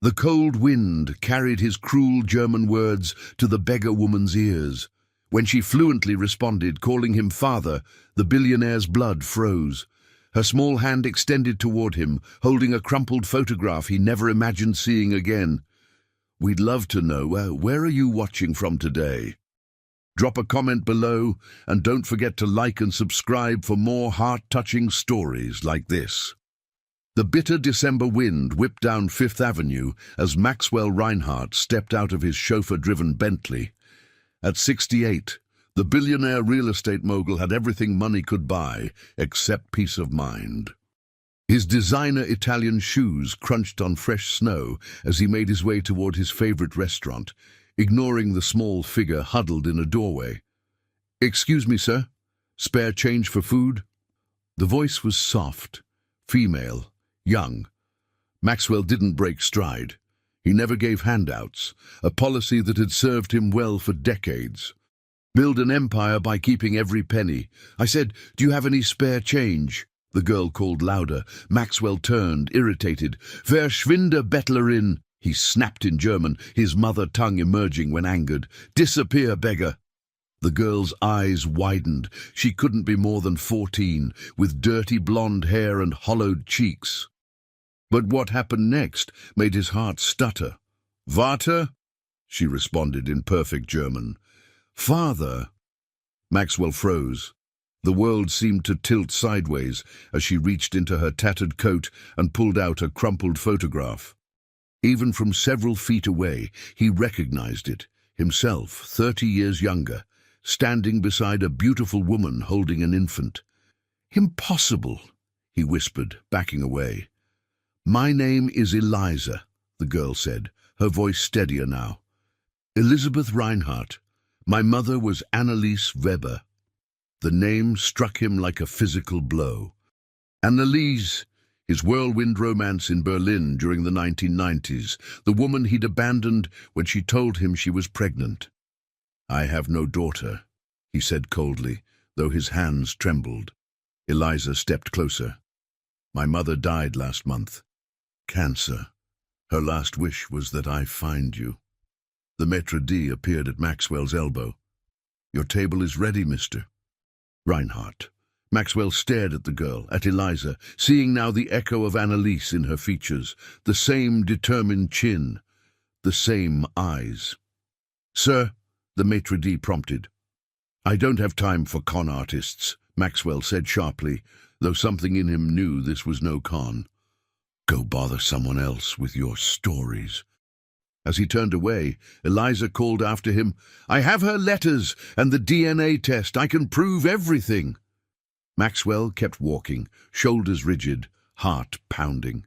The cold wind carried his cruel German words to the beggar woman's ears. When she fluently responded, calling him father, the billionaire's blood froze. Her small hand extended toward him, holding a crumpled photograph he never imagined seeing again. "We'd love to know, where are you watching from today? Drop a comment below, and don't forget to like and subscribe for more heart-touching stories like this." The bitter December wind whipped down Fifth Avenue as Maxwell Reinhardt stepped out of his chauffeur-driven Bentley. At 68, the billionaire real estate mogul had everything money could buy except peace of mind. His designer Italian shoes crunched on fresh snow as he made his way toward his favorite restaurant, ignoring the small figure huddled in a doorway. "Excuse me, sir. Spare change for food?" The voice was soft, female, young. Maxwell didn't break stride. He never gave handouts, a policy that had served him well for decades. Build an empire by keeping every penny. "I said, do you have any spare change?" The girl called louder. Maxwell turned, irritated. "Verschwinde, Bettlerin!" He snapped in German, his mother tongue emerging when angered. "Disappear, beggar!" The girl's eyes widened. She couldn't be more than 14, with dirty blonde hair and hollowed cheeks. But what happened next made his heart stutter. "Vater?" she responded in perfect German. "Father." Maxwell froze. The world seemed to tilt sideways as she reached into her tattered coat and pulled out a crumpled photograph. Even from several feet away, he recognized it, himself, 30 years younger, standing beside a beautiful woman holding an infant. "Impossible," he whispered, backing away. "My name is Eliza," the girl said, her voice steadier now. "Elizabeth Reinhardt. My mother was Anneliese Weber." The name struck him like a physical blow. Anneliese, his whirlwind romance in Berlin during the 1990s, the woman he'd abandoned when she told him she was pregnant. "I have no daughter," he said coldly, though his hands trembled. Eliza stepped closer. "My mother died last month. Cancer. Her last wish was that I find you." The maître d' appeared at Maxwell's elbow. "Your table is ready, mister." Reinhardt. Maxwell stared at the girl, at Eliza, seeing now the echo of Anneliese in her features, the same determined chin, the same eyes. "Sir," the maître d' prompted. "I don't have time for con artists," Maxwell said sharply, though something in him knew this was no con. "Go bother someone else with your stories." As he turned away, Eliza called after him, "I have her letters and the DNA test. I can prove everything." Maxwell kept walking, shoulders rigid, heart pounding.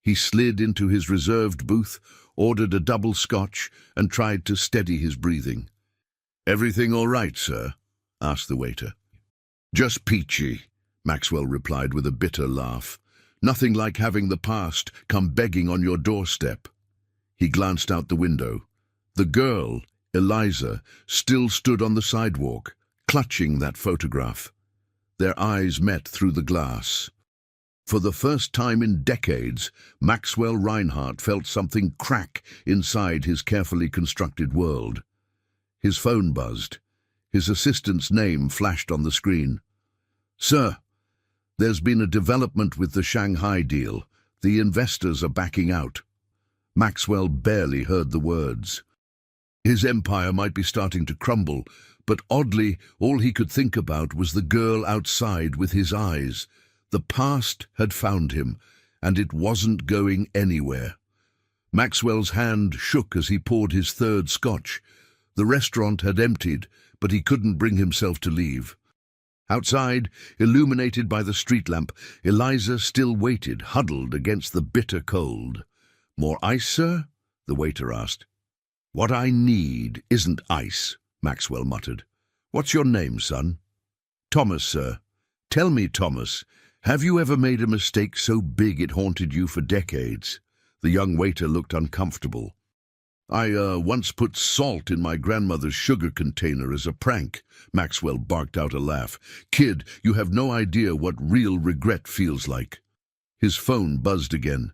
He slid into his reserved booth, ordered a double scotch, and tried to steady his breathing. "Everything all right, sir?" asked the waiter. "Just peachy," Maxwell replied with a bitter laugh. "Nothing like having the past come begging on your doorstep." He glanced out the window. The girl, Eliza, still stood on the sidewalk, clutching that photograph. Their eyes met through the glass. For the first time in decades, Maxwell Reinhardt felt something crack inside his carefully constructed world. His phone buzzed. His assistant's name flashed on the screen. "Sir, there's been a development with the Shanghai deal. The investors are backing out." Maxwell barely heard the words. His empire might be starting to crumble, but oddly, all he could think about was the girl outside with his eyes. The past had found him, and it wasn't going anywhere. Maxwell's hand shook as he poured his third scotch. The restaurant had emptied, but he couldn't bring himself to leave. Outside, illuminated by the street lamp, Eliza still waited, huddled against the bitter cold. "More ice, sir?" the waiter asked. "What I need isn't ice," Maxwell muttered. "What's your name, son?" "Thomas, sir." "Tell me, Thomas, have you ever made a mistake so big it haunted you for decades?" The young waiter looked uncomfortable. I once put salt in my grandmother's sugar container as a prank," Maxwell barked out a laugh. "Kid, you have no idea what real regret feels like." His phone buzzed again.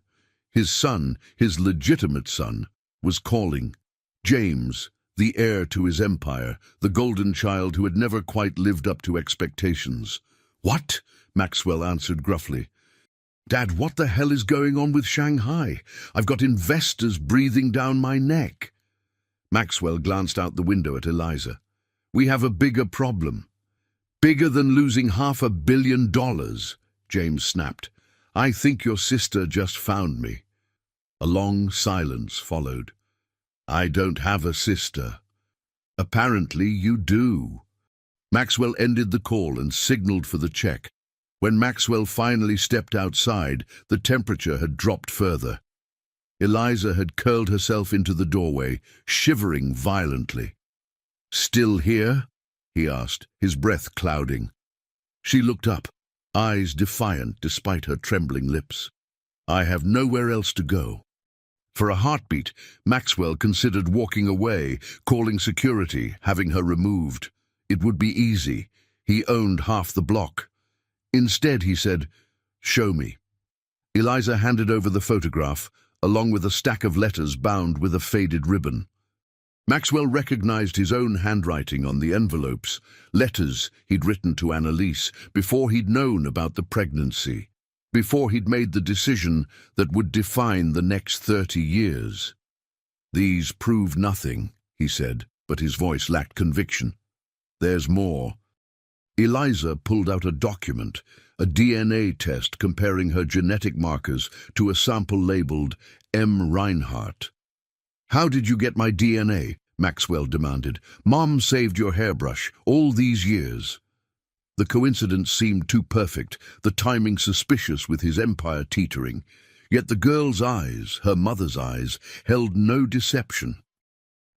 His son, his legitimate son, was calling. James, the heir to his empire, the golden child who had never quite lived up to expectations. "What?" Maxwell answered gruffly. "Dad, what the hell is going on with Shanghai? I've got investors breathing down my neck." Maxwell glanced out the window at Eliza. "We have a bigger problem. Bigger than losing $500 million, James snapped. "I think your sister just found me." A long silence followed. "I don't have a sister." "Apparently you do." Maxwell ended the call and signaled for the check. When Maxwell finally stepped outside, the temperature had dropped further. Eliza had curled herself into the doorway, shivering violently. "Still here?" he asked, his breath clouding. She looked up, eyes defiant despite her trembling lips. "I have nowhere else to go." For a heartbeat, Maxwell considered walking away, calling security, having her removed. It would be easy. He owned half the block. Instead, he said, "Show me." Eliza handed over the photograph, along with a stack of letters bound with a faded ribbon. Maxwell recognized his own handwriting on the envelopes, letters he'd written to Annalise before he'd known about the pregnancy, before he'd made the decision that would define the next 30 years. "These prove nothing," he said, but his voice lacked conviction. "There's more." Eliza pulled out a document, a DNA test comparing her genetic markers to a sample labeled M. Reinhardt. "How did you get my DNA?" Maxwell demanded. "Mom saved your hairbrush all these years." The coincidence seemed too perfect, the timing suspicious with his empire teetering. Yet the girl's eyes, her mother's eyes, held no deception.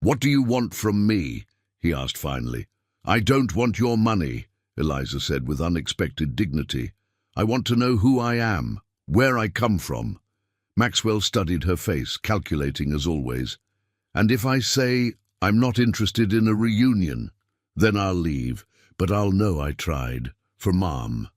"What do you want from me?" he asked finally. "I don't want your money," Eliza said with unexpected dignity. "I want to know who I am, where I come from." Maxwell studied her face, calculating as always. "And if I say I'm not interested in a reunion, then I'll leave, but I'll know I tried, for Mom."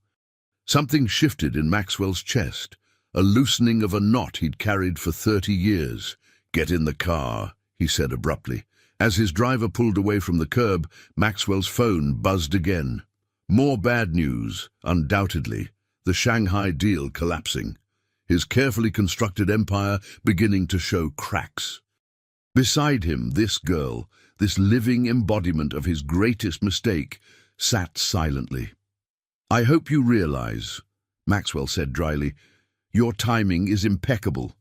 Something shifted in Maxwell's chest, a loosening of a knot he'd carried for 30 years. "Get in the car," he said abruptly. As his driver pulled away from the curb, Maxwell's phone buzzed again. More bad news, undoubtedly. The Shanghai deal collapsing. His carefully constructed empire beginning to show cracks. Beside him, this girl, this living embodiment of his greatest mistake, sat silently. "I hope you realize," Maxwell said dryly, "your timing is impeccable.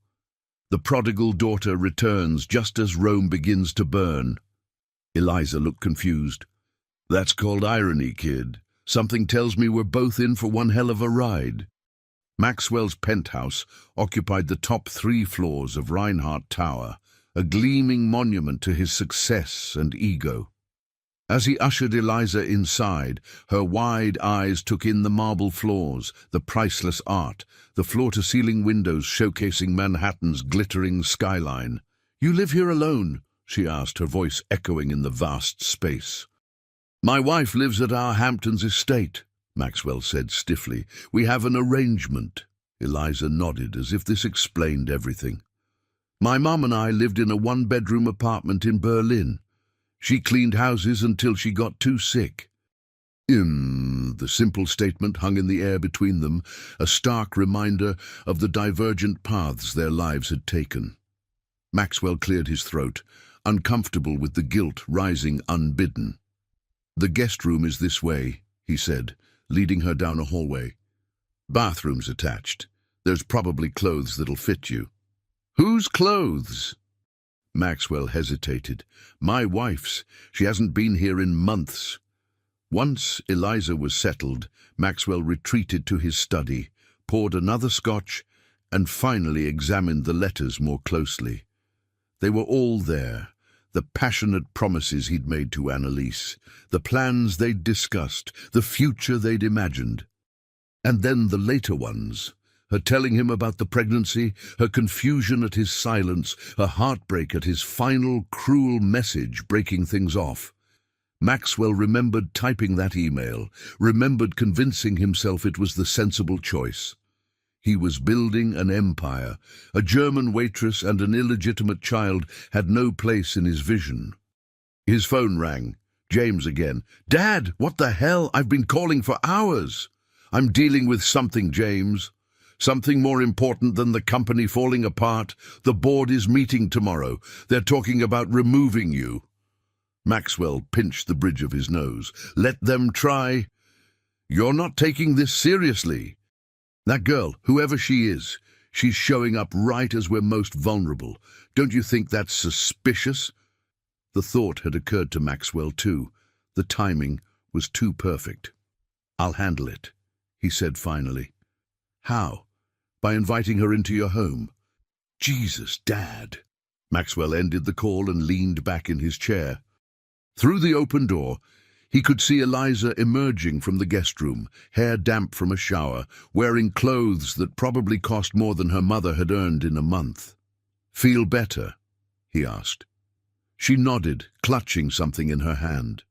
The prodigal daughter returns just as Rome begins to burn." Eliza looked confused. "That's called irony, kid. Something tells me we're both in for one hell of a ride." Maxwell's penthouse occupied the top 3 floors of Reinhardt Tower, a gleaming monument to his success and ego. As he ushered Eliza inside, her wide eyes took in the marble floors, the priceless art, the floor-to-ceiling windows showcasing Manhattan's glittering skyline. "You live here alone?" she asked, her voice echoing in the vast space. "My wife lives at our Hamptons estate," Maxwell said stiffly. "We have an arrangement." Eliza nodded, as if this explained everything. "My mom and I lived in a 1-bedroom apartment in Berlin. She cleaned houses until she got too sick." The simple statement hung in the air between them, a stark reminder of the divergent paths their lives had taken. Maxwell cleared his throat, uncomfortable with the guilt rising unbidden. "The guest room is this way," he said, leading her down a hallway. "Bathrooms attached. There's probably clothes that'll fit you." "Whose clothes?" Maxwell hesitated. "My wife's. She hasn't been here in months." Once Eliza was settled, Maxwell retreated to his study, poured another scotch, and finally examined the letters more closely. They were all there, the passionate promises he'd made to Annalise, the plans they'd discussed, the future they'd imagined. And then the later ones, her telling him about the pregnancy, her confusion at his silence, her heartbreak at his final cruel message breaking things off. Maxwell remembered typing that email, remembered convincing himself it was the sensible choice. He was building an empire. A German waitress and an illegitimate child had no place in his vision. His phone rang. James again. "Dad, what the hell? I've been calling for hours." "I'm dealing with something, James. Something more important than the company falling apart. The board is meeting tomorrow. They're talking about removing you." Maxwell pinched the bridge of his nose. "Let them try." "You're not taking this seriously." "That girl, whoever she is, she's showing up right as we're most vulnerable. Don't you think that's suspicious?" The thought had occurred to Maxwell too. The timing was too perfect. "I'll handle it," he said finally. "How? By inviting her into your home?" "Jesus, Dad." Maxwell ended the call and leaned back in his chair. Through the open door, he could see Eliza emerging from the guest room, hair damp from a shower, wearing clothes that probably cost more than her mother had earned in a month. "Feel better?" he asked. She nodded, clutching something in her hand.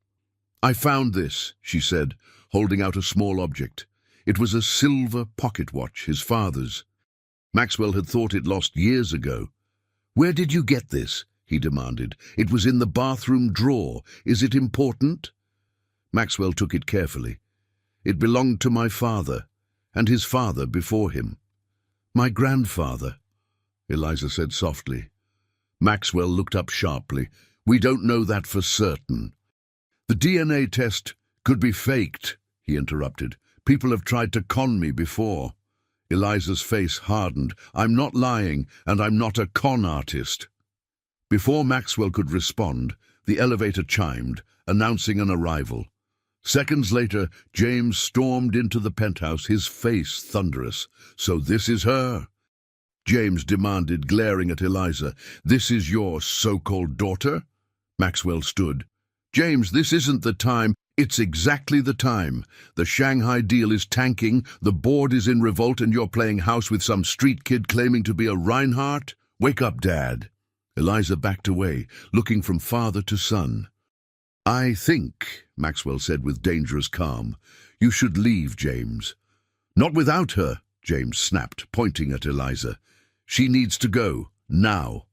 "I found this," she said, holding out a small object. It was a silver pocket watch, his father's. Maxwell had thought it lost years ago. "Where did you get this?" he demanded. "It was in the bathroom drawer. Is it important?" Maxwell took it carefully. "It belonged to my father, and his father before him." "My grandfather," Eliza said softly. Maxwell looked up sharply. "We don't know that for certain." "The DNA test could be faked," he interrupted. "People have tried to con me before." Eliza's face hardened. "I'm not lying, and I'm not a con artist." Before Maxwell could respond, the elevator chimed, announcing an arrival. Seconds later, James stormed into the penthouse, his face thunderous. "So this is her?" James demanded, glaring at Eliza. "This is your so-called daughter?" Maxwell stood. "James, this isn't the time." "It's exactly the time. The Shanghai deal is tanking, the board is in revolt, and you're playing house with some street kid claiming to be a Reinhardt? Wake up, Dad." Eliza backed away, looking from father to son. "I think," Maxwell said with dangerous calm, "you should leave, James." "Not without her," James snapped, pointing at Eliza. "She needs to go, now."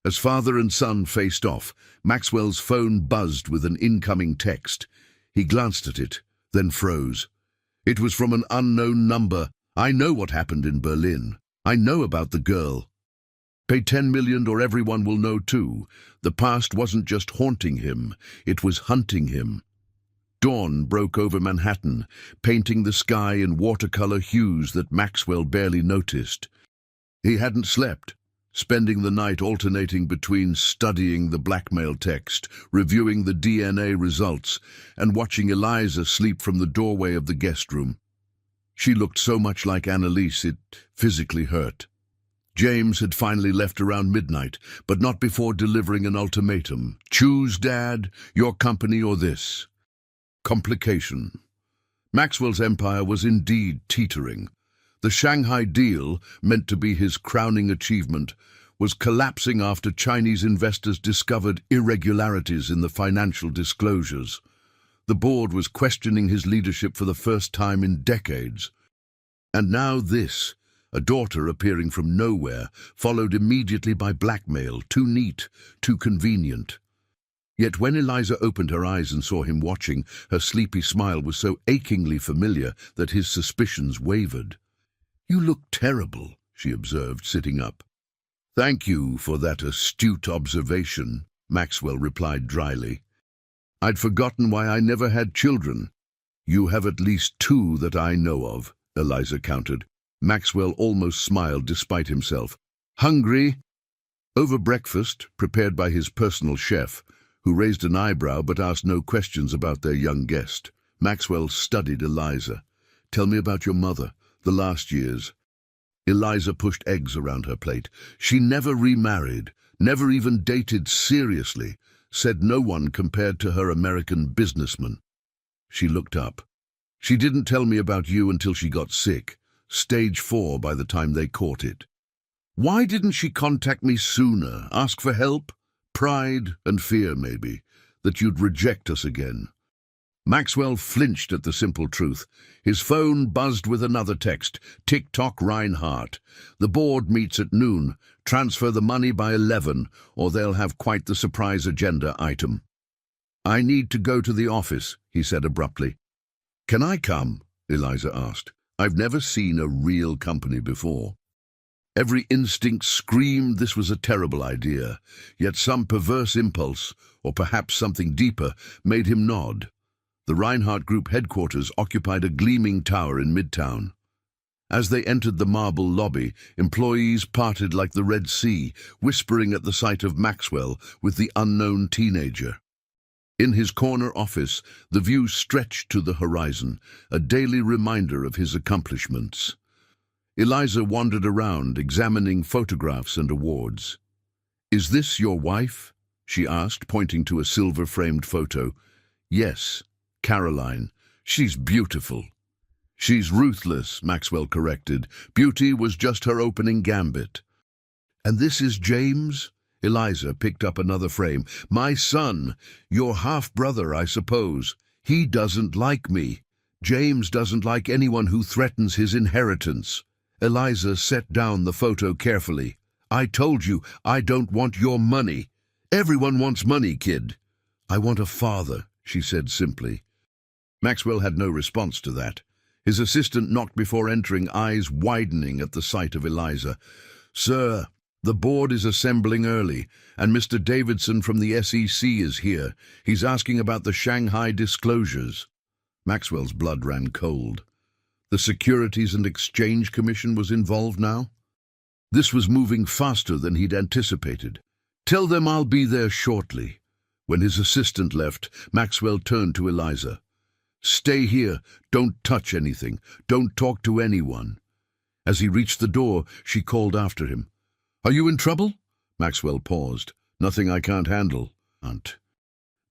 As father and son faced off, Maxwell's phone buzzed with an incoming text. He glanced at it, then froze. It was from an unknown number. "I know what happened in Berlin. I know about the girl. Pay 10 million or everyone will know too. The past wasn't just haunting him, it was hunting him." Dawn broke over Manhattan, painting the sky in watercolor hues that Maxwell barely noticed. He hadn't slept, spending the night alternating between studying the blackmail text, reviewing the DNA results, and watching Eliza sleep from the doorway of the guest room. She looked so much like Annalise it physically hurt. James had finally left around midnight, but not before delivering an ultimatum. "Choose, Dad, your company or this." Complication. Maxwell's empire was indeed teetering. The Shanghai deal, meant to be his crowning achievement, was collapsing after Chinese investors discovered irregularities in the financial disclosures. The board was questioning his leadership for the first time in decades. And now this, a daughter appearing from nowhere, followed immediately by blackmail, too neat, too convenient. Yet when Eliza opened her eyes and saw him watching, her sleepy smile was so achingly familiar that his suspicions wavered. "You look terrible," she observed, sitting up. "Thank you for that astute observation," Maxwell replied dryly. "I'd forgotten why I never had children." "You have at least 2 that I know of," Eliza countered. Maxwell almost smiled despite himself. "Hungry?" Over breakfast, prepared by his personal chef, who raised an eyebrow but asked no questions about their young guest, Maxwell studied Eliza. "Tell me about your mother, the last years." Eliza pushed eggs around her plate. "She never remarried, never even dated seriously, said no one compared to her American businessman." She looked up. "She didn't tell me about you until she got sick. Stage 4 by the time they caught it." "Why didn't she contact me sooner? Ask for help? Pride and fear, maybe, that you'd reject us again." Maxwell flinched at the simple truth. His phone buzzed with another text. "Tick-tock Reinhardt. The board meets at noon. Transfer the money by 11, or they'll have quite the surprise agenda item." "I need to go to the office," he said abruptly. "Can I come?" Eliza asked. "I've never seen a real company before." Every instinct screamed this was a terrible idea, yet some perverse impulse, or perhaps something deeper, made him nod. The Reinhardt Group headquarters occupied a gleaming tower in Midtown. As they entered the marble lobby, employees parted like the Red Sea, whispering at the sight of Maxwell with the unknown teenager. In his corner office, the view stretched to the horizon, a daily reminder of his accomplishments. Eliza wandered around, examining photographs and awards. "Is this your wife?" she asked, pointing to a silver-framed photo. "Yes, Caroline. She's beautiful." "She's ruthless," Maxwell corrected. "Beauty was just her opening gambit." "And this is James?" Eliza picked up another frame. "My son. Your half-brother, I suppose. He doesn't like me. James doesn't like anyone who threatens his inheritance." Eliza set down the photo carefully. "I told you, I don't want your money. Everyone wants money, kid." "I want a father," she said simply. Maxwell had no response to that. His assistant knocked before entering, eyes widening at the sight of Eliza. "Sir, the board is assembling early, and Mr. Davidson from the SEC is here. He's asking about the Shanghai disclosures." Maxwell's blood ran cold. The Securities and Exchange Commission was involved now? This was moving faster than he'd anticipated. "Tell them I'll be there shortly." When his assistant left, Maxwell turned to Eliza. "Stay here. Don't touch anything. Don't talk to anyone." As he reached the door, she called after him. "Are you in trouble?" Maxwell paused. "Nothing I can't handle, Aunt."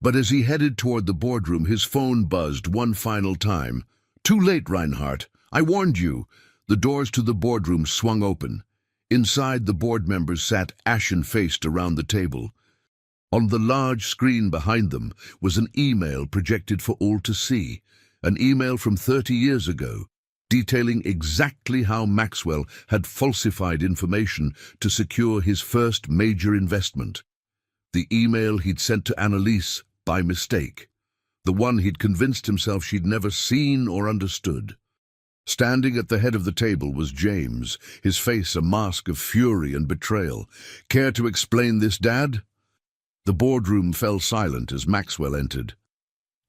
But as he headed toward the boardroom, his phone buzzed one final time. "Too late, Reinhardt. I warned you." The doors to the boardroom swung open. Inside, the board members sat ashen-faced around the table. On the large screen behind them was an email projected for all to see, an email from 30 years ago, detailing exactly how Maxwell had falsified information to secure his first major investment. The email he'd sent to Annalise by mistake, the one he'd convinced himself she'd never seen or understood. Standing at the head of the table was James, his face a mask of fury and betrayal. "Care to explain this, Dad?" The boardroom fell silent as Maxwell entered.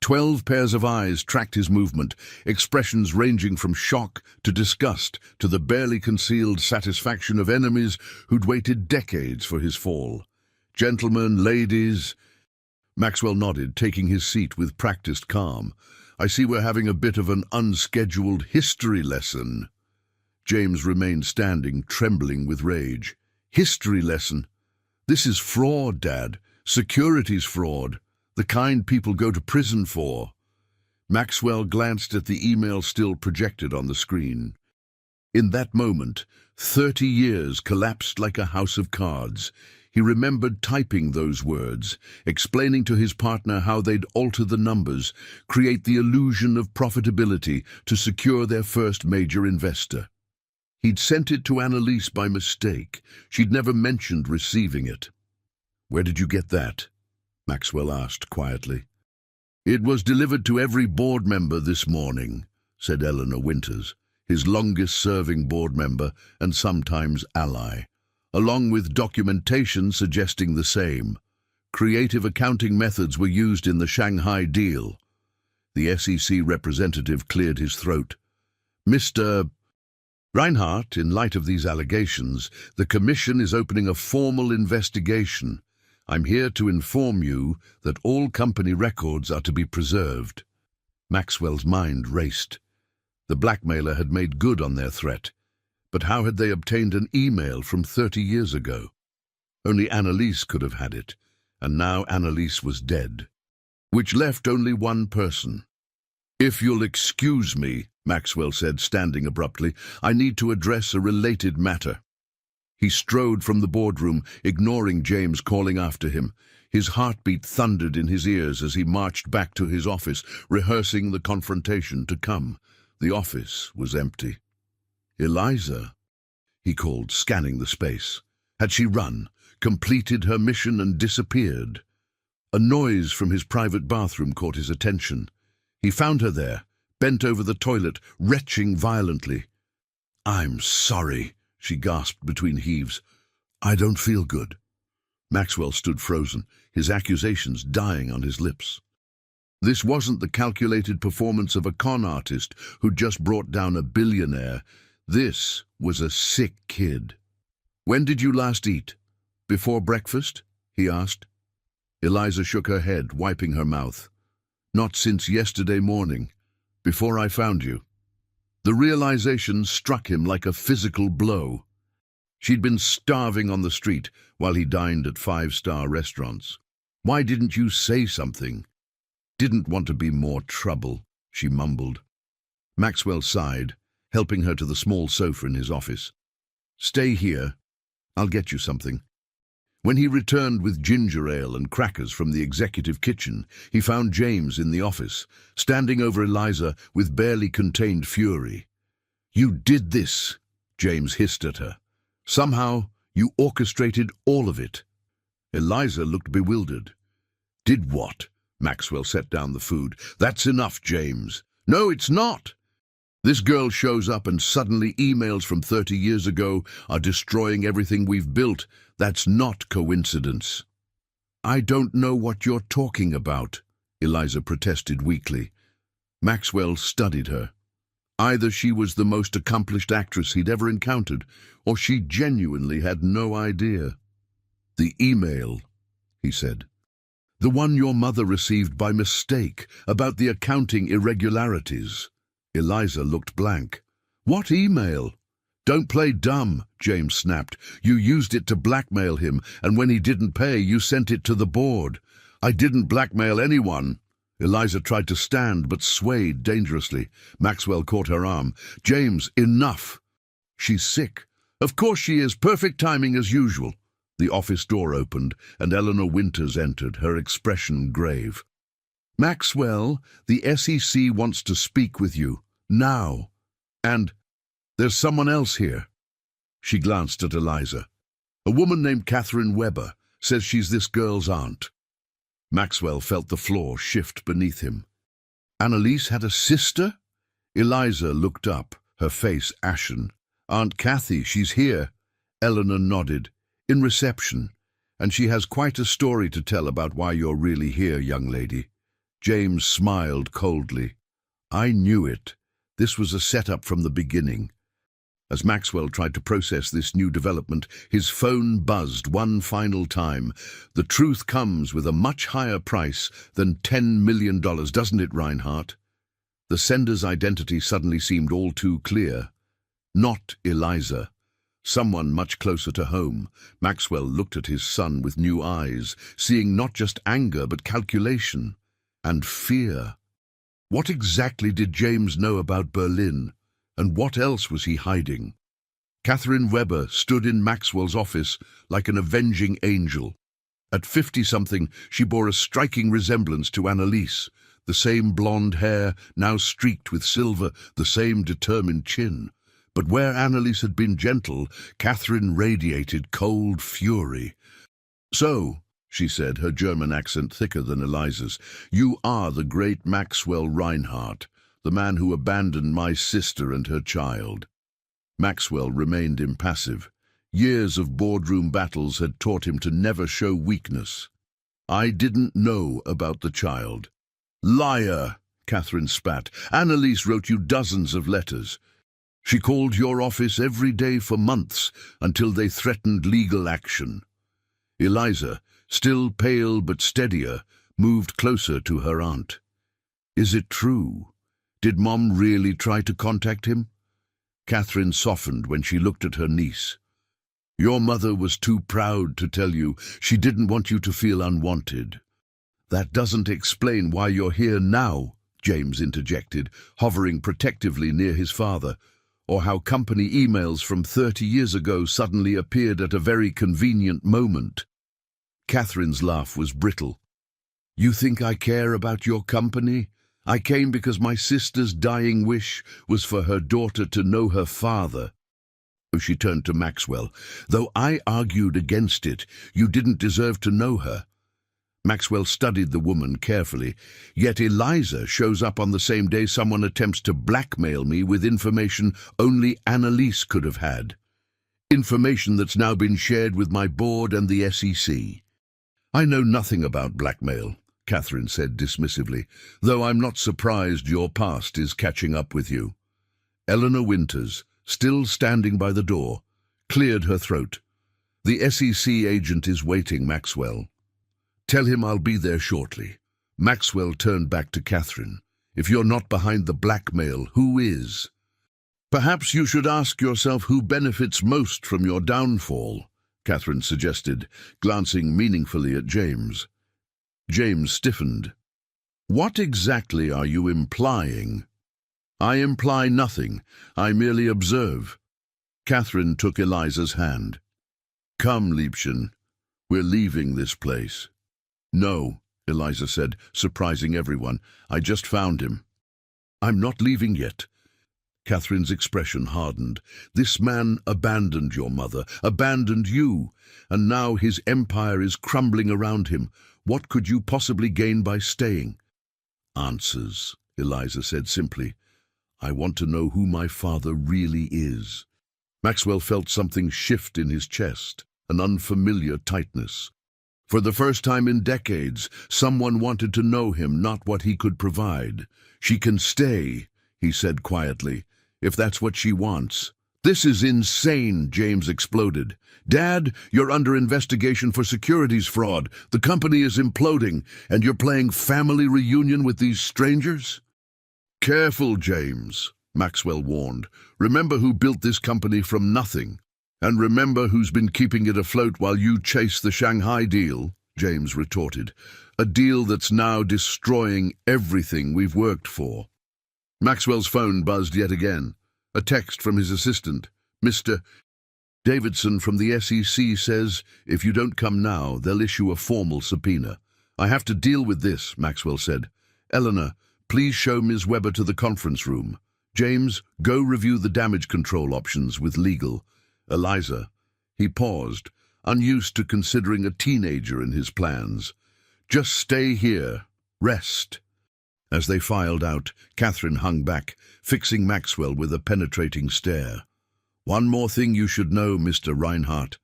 12 pairs of eyes tracked his movement, expressions ranging from shock to disgust to the barely concealed satisfaction of enemies who'd waited decades for his fall. "Gentlemen, ladies..." Maxwell nodded, taking his seat with practiced calm. "I see we're having a bit of an unscheduled history lesson." James remained standing, trembling with rage. "History lesson? This is fraud, Dad. Securities fraud. The kind people go to prison for." Maxwell glanced at the email still projected on the screen. In that moment, 30 years collapsed like a house of cards. He remembered typing those words, explaining to his partner how they'd alter the numbers, create the illusion of profitability to secure their first major investor. He'd sent it to Annalise by mistake. She'd never mentioned receiving it. "Where did you get that?" Maxwell asked quietly. "It was delivered to every board member this morning," said Eleanor Winters, his longest-serving board member and sometimes ally, along with documentation suggesting the same. Creative accounting methods were used in the Shanghai deal. The SEC representative cleared his throat. "Mr. Reinhardt, in light of these allegations, the Commission is opening a formal investigation. I'm here to inform you that all company records are to be preserved." Maxwell's mind raced. The blackmailer had made good on their threat. But how had they obtained an email from 30 years ago? Only Annalise could have had it, and now Annalise was dead. Which left only one person. "If you'll excuse me," Maxwell said, standing abruptly, "I need to address a related matter." He strode from the boardroom, ignoring James calling after him. His heartbeat thundered in his ears as he marched back to his office, rehearsing the confrontation to come. The office was empty. Eliza, he called, scanning the space. Had she run, completed her mission and disappeared? A noise from his private bathroom caught his attention. He found her there, bent over the toilet, retching violently. "I'm sorry," she gasped between heaves. "I don't feel good." Maxwell stood frozen, his accusations dying on his lips. This wasn't the calculated performance of a con artist who'd just brought down a billionaire. This was a sick kid. "When did you last eat? Before breakfast?" he asked. Eliza shook her head, wiping her mouth. "Not since yesterday morning, before I found you." The realization struck him like a physical blow. She'd been starving on the street while he dined at five-star restaurants. "Why didn't you say something?" "Didn't want to be more trouble," she mumbled. Maxwell sighed, helping her to the small sofa in his office. "Stay here. I'll get you something." When he returned with ginger ale and crackers from the executive kitchen, he found James in the office, standing over Eliza with barely contained fury. "You did this," James hissed at her. "Somehow, you orchestrated all of it." Eliza looked bewildered. "Did what?" Maxwell set down the food. "That's enough, James." "No, it's not. This girl shows up and suddenly emails from 30 years ago are destroying everything we've built. That's not coincidence." "I don't know what you're talking about," Eliza protested weakly. Maxwell studied her. Either she was the most accomplished actress he'd ever encountered, or she genuinely had no idea. "The email," he said. "The one your mother received by mistake about the accounting irregularities." Eliza looked blank. "What email?" "Don't play dumb," James snapped. "You used it to blackmail him, and when he didn't pay, you sent it to the board." "I didn't blackmail anyone." Eliza tried to stand, but swayed dangerously. Maxwell caught her arm. "James, enough." "She's sick." "Of course she is. Perfect timing as usual." The office door opened, and Eleanor Winters entered, her expression grave. "Maxwell, the SEC wants to speak with you. Now. And there's someone else here." She glanced at Eliza. "A woman named Catherine Weber says she's this girl's aunt." Maxwell felt the floor shift beneath him. "Annalise had a sister?" Eliza looked up, her face ashen. "Aunt Kathy, she's here." Eleanor nodded. "In reception. And she has quite a story to tell about why you're really here, young lady." James smiled coldly. "I knew it. This was a setup from the beginning." As Maxwell tried to process this new development, his phone buzzed one final time. "The truth comes with a much higher price than $10 million, doesn't it, Reinhardt?" The sender's identity suddenly seemed all too clear. Not Eliza. Someone much closer to home. Maxwell looked at his son with new eyes, seeing not just anger but calculation and fear. What exactly did James know about Berlin, and what else was he hiding? Catherine Weber stood in Maxwell's office like an avenging angel. At 50-something, she bore a striking resemblance to Annalise, the same blonde hair, now streaked with silver, the same determined chin. But where Annalise had been gentle, Catherine radiated cold fury. "So," she said, her German accent thicker than Eliza's, "you are the great Maxwell Reinhardt, the man who abandoned my sister and her child." Maxwell remained impassive. Years of boardroom battles had taught him to never show weakness. "I didn't know about the child." "Liar," Catherine spat. "Annalise wrote you dozens of letters. She called your office every day for months until they threatened legal action." Eliza, still pale but steadier, moved closer to her aunt. "Is it true? Did Mom really try to contact him?" Catherine softened when she looked at her niece. "Your mother was too proud to tell you. She didn't want you to feel unwanted." "That doesn't explain why you're here now," James interjected, hovering protectively near his father. or how company emails from 30 years ago suddenly appeared at a very convenient moment. Catherine's laugh was brittle. "You think I care about your company? I came because my sister's dying wish was for her daughter to know her father." She turned to Maxwell. "Though I argued against it, you didn't deserve to know her." Maxwell studied the woman carefully. "Yet Eliza shows up on the same day someone attempts to blackmail me with information only Annalise could have had. Information that's now been shared with my board and the SEC. "I know nothing about blackmail," Catherine said dismissively, "though I'm not surprised your past is catching up with you." Eleanor Winters, still standing by the door, cleared her throat. "The SEC agent is waiting, Maxwell. Tell him I'll be there shortly." Maxwell turned back to Catherine. "If you're not behind the blackmail, who is?" "Perhaps you should ask yourself who benefits most from your downfall," Catherine suggested, glancing meaningfully at James. James stiffened. "What exactly are you implying?" "I imply nothing. I merely observe." Catherine took Eliza's hand. "Come, Liebchen. We're leaving this place." "No," Eliza said, surprising everyone. "I just found him." "I'm not leaving yet." Catherine's expression hardened. "This man abandoned your mother, abandoned you, and now his empire is crumbling around him. What could you possibly gain by staying?" "Answers," Eliza said simply. "I want to know who my father really is." Maxwell felt something shift in his chest, an unfamiliar tightness. For the first time in decades, someone wanted to know him, not what he could provide. "She can stay," he said quietly, "if that's what she wants." "This is insane," James exploded. "Dad, you're under investigation for securities fraud. The company is imploding, and you're playing family reunion with these strangers?" "Careful, James," Maxwell warned. "Remember who built this company from nothing. "And remember who's been keeping it afloat while you chase the Shanghai deal," James retorted. "A deal that's now destroying everything we've worked for." Maxwell's phone buzzed yet again. A text from his assistant. "Mr. Davidson from the SEC says if you don't come now, they'll issue a formal subpoena." "I have to deal with this," Maxwell said. "Eleanor, please show Ms. Weber to the conference room. James, go review the damage control options with legal. Eliza." He paused, unused to considering a teenager in his plans. "Just stay here. Rest." As they filed out, Catherine hung back, fixing Maxwell with a penetrating stare. "One more thing you should know, Mr. Reinhardt.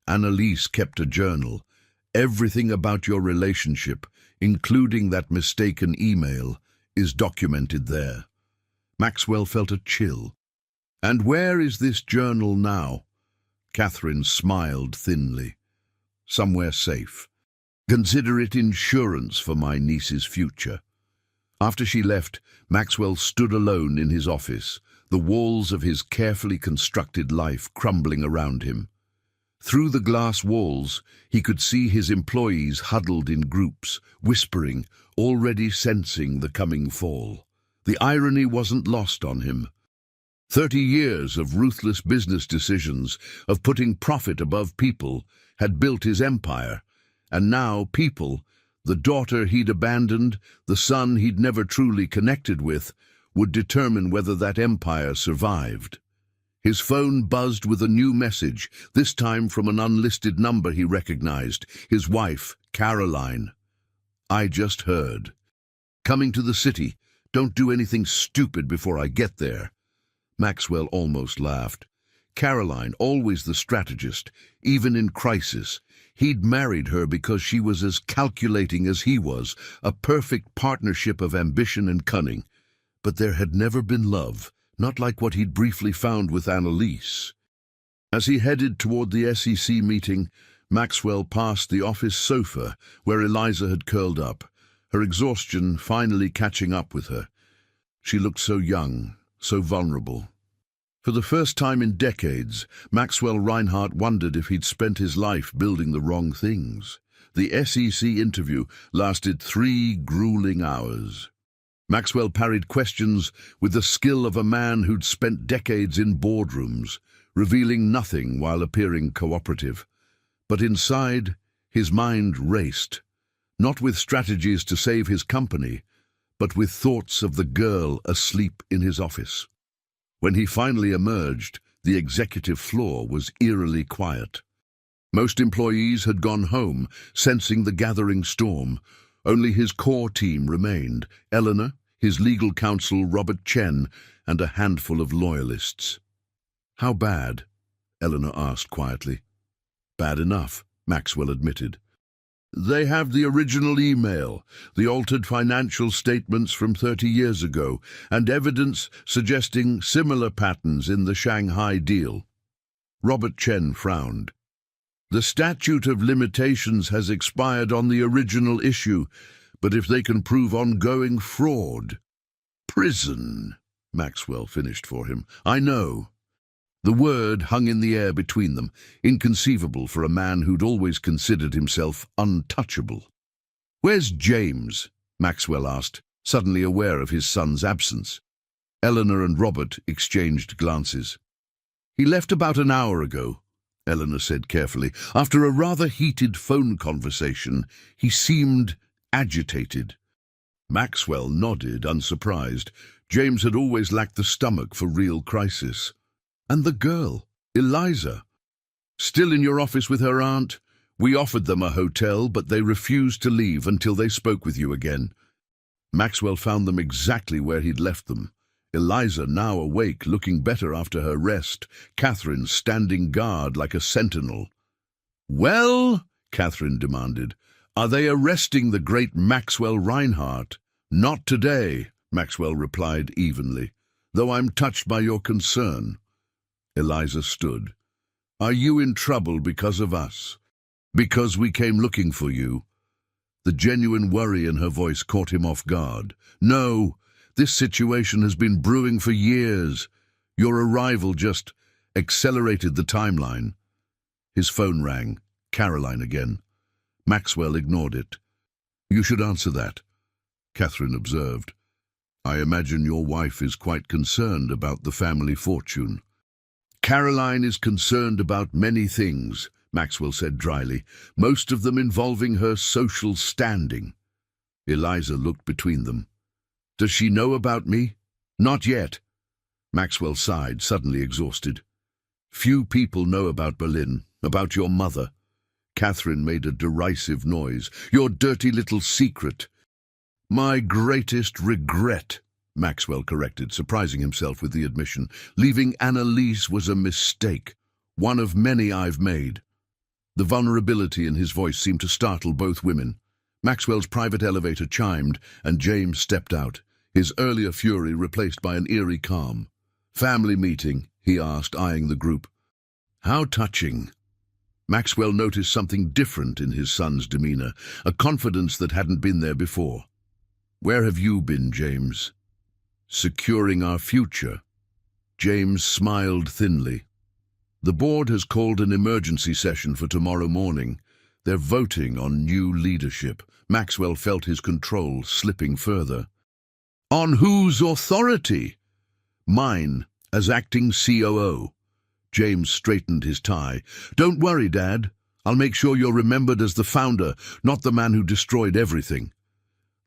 Annalise kept a journal. Everything about your relationship, including that mistaken email, is documented there." Maxwell felt a chill. "And where is this journal now?" Catherine smiled thinly. "Somewhere safe. Consider it insurance for my niece's future." After she left, Maxwell stood alone in his office, the walls of his carefully constructed life crumbling around him. Through the glass walls, he could see his employees huddled in groups, whispering, already sensing the coming fall. The irony wasn't lost on him. 30 years of ruthless business decisions, of putting profit above people, had built his empire, and now people, the daughter he'd abandoned, the son he'd never truly connected with, would determine whether that empire survived. His phone buzzed with a new message, this time from an unlisted number he recognized, his wife, Caroline. "I just heard. Coming to the city. Don't do anything stupid before I get there." Maxwell almost laughed. Caroline, always the strategist, even in crisis. He'd married her because she was as calculating as he was, a perfect partnership of ambition and cunning. But there had never been love, not like what he'd briefly found with Annalise. As he headed toward the SEC meeting, Maxwell passed the office sofa where Eliza had curled up, her exhaustion finally catching up with her. She looked so young, so vulnerable. For the first time in decades, Maxwell Reinhardt wondered if he'd spent his life building the wrong things. The SEC interview lasted 3 grueling hours. Maxwell parried questions with the skill of a man who'd spent decades in boardrooms, revealing nothing while appearing cooperative. But inside, his mind raced, not with strategies to save his company, but with thoughts of the girl asleep in his office. When he finally emerged, the executive floor was eerily quiet. Most employees had gone home, sensing the gathering storm. Only his core team remained: Eleanor, his legal counsel Robert Chen, and a handful of loyalists. "How bad?" Eleanor asked quietly. "Bad enough," Maxwell admitted. "They have the original email, the altered financial statements from 30 years ago, and evidence suggesting similar patterns in the Shanghai deal." Robert Chen frowned. "The statute of limitations has expired on the original issue, but if they can prove ongoing fraud—" "Prison," Maxwell finished for him. "I know." The word hung in the air between them, inconceivable for a man who'd always considered himself untouchable. "Where's James?" Maxwell asked, suddenly aware of his son's absence. Eleanor and Robert exchanged glances. "He left about an hour ago," Eleanor said carefully. "After a rather heated phone conversation, he seemed agitated." Maxwell nodded, unsurprised. James had always lacked the stomach for real crisis. "And the girl, Eliza? Still in your office with her aunt? We offered them a hotel, but they refused to leave until they spoke with you again." Maxwell found them exactly where he'd left them. Eliza now awake, looking better after her rest, Catherine standing guard like a sentinel. "Well," Catherine demanded, "are they arresting the great Maxwell Reinhardt?" "Not today," Maxwell replied evenly, "though I'm touched by your concern." Eliza stood. "Are you in trouble because of us? Because we came looking for you?" The genuine worry in her voice caught him off guard. "No. This situation has been brewing for years. Your arrival just accelerated the timeline." His phone rang. Caroline again. Maxwell ignored it. "You should answer that," Catherine observed. "I imagine your wife is quite concerned about the family fortune." "Caroline is concerned about many things," Maxwell said dryly, "most of them involving her social standing." Eliza looked between them. "Does she know about me?" "Not yet." Maxwell sighed, suddenly exhausted. "Few people know about Berlin, about your mother." Catherine made a derisive noise. "Your dirty little secret." "My greatest regret," Maxwell corrected, surprising himself with the admission. "Leaving Annalise was a mistake, one of many I've made." The vulnerability in his voice seemed to startle both women. Maxwell's private elevator chimed, and James stepped out, his earlier fury replaced by an eerie calm. "Family meeting?" he asked, eyeing the group. "How touching." Maxwell noticed something different in his son's demeanor, a confidence that hadn't been there before. "Where have you been, James?" "Securing our future." James smiled thinly. "The board has called an emergency session for tomorrow morning. They're voting on new leadership." Maxwell felt his control slipping further. "On whose authority?" "Mine, as acting COO." James straightened his tie. "Don't worry, Dad. I'll make sure you're remembered as the founder, not the man who destroyed everything."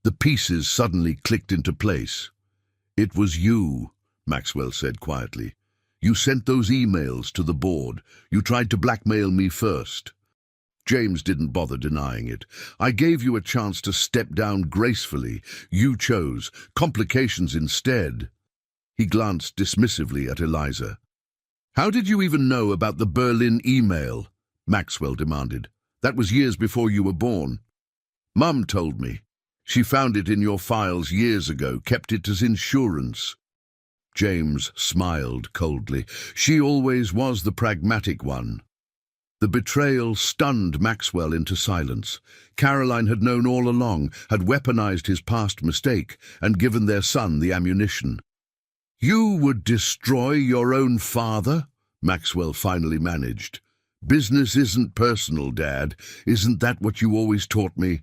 The pieces suddenly clicked into place. "It was you," Maxwell said quietly. "You sent those emails to the board. You tried to blackmail me first." James didn't bother denying it. "I gave you a chance to step down gracefully. You chose complications instead." He glanced dismissively at Eliza. "How did you even know about the Berlin email?" Maxwell demanded. "That was years before you were born." "Mum told me. She found it in your files years ago, kept it as insurance." James smiled coldly. "She always was the pragmatic one." The betrayal stunned Maxwell into silence. Caroline had known all along, had weaponized his past mistake, and given their son the ammunition. "You would destroy your own father?" Maxwell finally managed. "Business isn't personal, Dad. Isn't that what you always taught me?"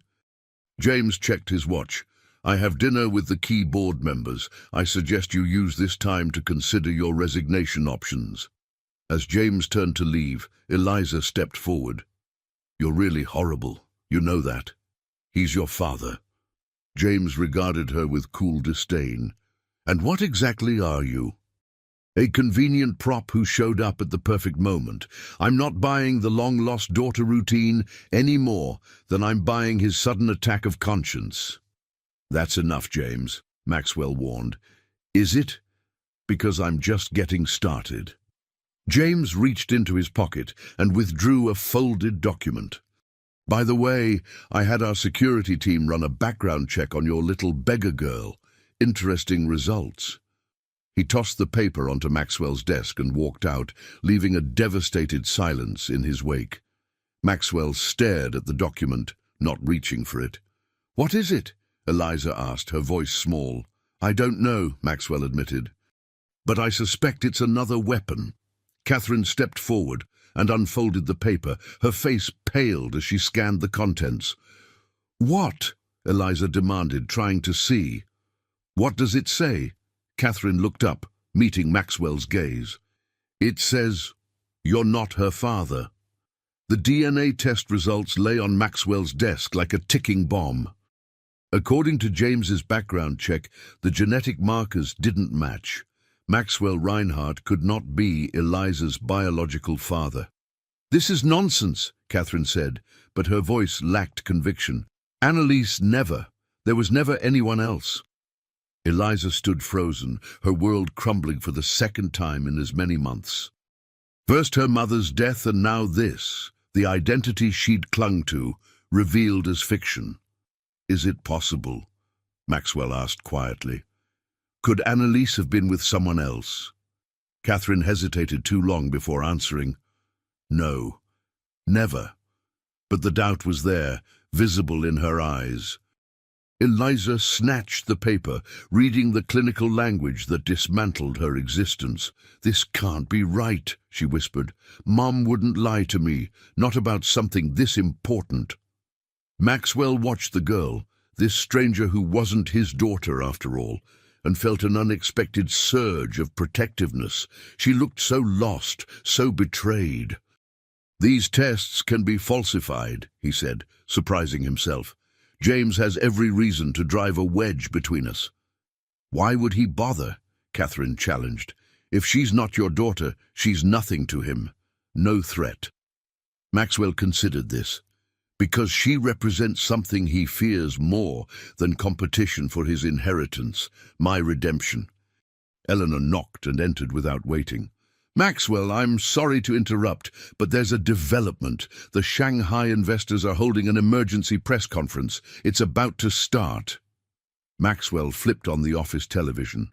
James checked his watch. I have dinner with the key board members. I suggest you use this time to consider your resignation options." As James turned to leave, Eliza stepped forward. "You're really horrible. You know that. He's your father." James regarded her with cool disdain. "And what exactly are you?" "A convenient prop who showed up at the perfect moment. I'm not buying the long-lost daughter routine any more than I'm buying his sudden attack of conscience." "That's enough, James," Maxwell warned. "Is it? Because I'm just getting started." James reached into his pocket and withdrew a folded document. "By the way, I had our security team run a background check on your little beggar girl. Interesting results." He tossed the paper onto Maxwell's desk and walked out, leaving a devastated silence in his wake. Maxwell stared at the document, not reaching for it. "What is it?" Eliza asked, her voice small. "I don't know," Maxwell admitted. "But I suspect it's another weapon." Catherine stepped forward and unfolded the paper. Her face paled as she scanned the contents. "What?" Eliza demanded, trying to see. "What does it say?" Catherine looked up, meeting Maxwell's gaze. "It says, 'You're not her father.'" The DNA test results lay on Maxwell's desk like a ticking bomb. According to James's background check, the genetic markers didn't match. Maxwell Reinhardt could not be Eliza's biological father. "This is nonsense," Catherine said, but her voice lacked conviction. "Annalise never. There was never anyone else." Eliza stood frozen, her world crumbling for the second time in as many months. First her mother's death and now this, the identity she'd clung to, revealed as fiction. "Is it possible?" Maxwell asked quietly. "Could Annalise have been with someone else?" Catherine hesitated too long before answering. "No, never." But the doubt was there, visible in her eyes. Eliza snatched the paper, reading the clinical language that dismantled her existence. "This can't be right," she whispered. "Mom wouldn't lie to me, not about something this important." Maxwell watched the girl, this stranger who wasn't his daughter after all, and felt an unexpected surge of protectiveness. She looked so lost, so betrayed. "These tests can be falsified," he said, surprising himself. "James has every reason to drive a wedge between us." "Why would he bother?" Catherine challenged. "If she's not your daughter, she's nothing to him. No threat." Maxwell considered this. "Because she represents something he fears more than competition for his inheritance, my redemption." Eleanor knocked and entered without waiting. "Maxwell, I'm sorry to interrupt, but there's a development. The Shanghai investors are holding an emergency press conference. It's about to start." Maxwell flipped on the office television.